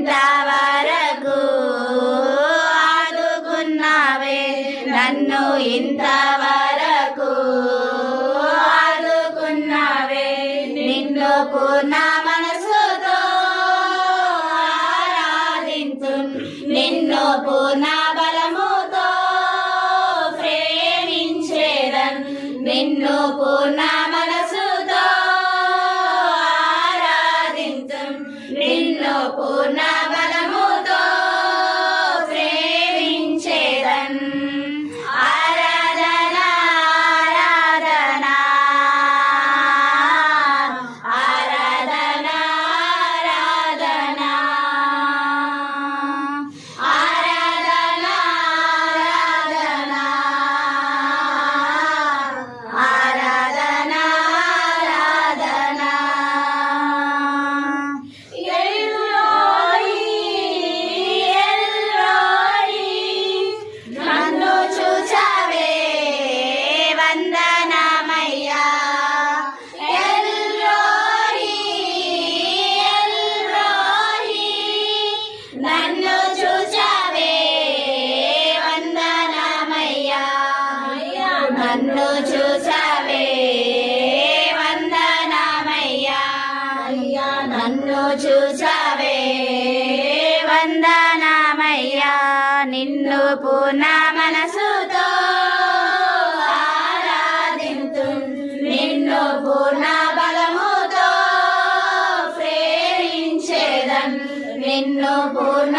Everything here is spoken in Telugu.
ఇంతవరకు ఆదుకున్నావే నన్ను ఇంతవరకు ఆదుకున్నావే నిన్ను పూర్ణ మనసుతో ఆరాధించు నిన్ను పూర్ణ బలముతో ప్రేమించేదన్ నిన్ను పూర్ణ మనసుతో ఆరాధించు నిన్ను పూర్ణ బలముతో ప్రేమించేదన్ ఆరాధన ఆరాధన ఆరాధన ఆరాధన ఆరాధన ఆరాధన ఆరాధన ఎల్లోయి ఎల్లోయి నన్ను చూసావే వందనమయ్యా ఎల్లోయి ఎల్లోయి నన్ను చూసావే వందనమయ్యా నన్ను చూసావే వందనమయ్యా నన్ను చూసావే వందనమయ్యా నిన్ను పూర్ణ మనసుతో ఆరాధింతు నిన్ను పూర్ణ బలముతో ప్రేమించేదన్ నిన్ను పూర్ణ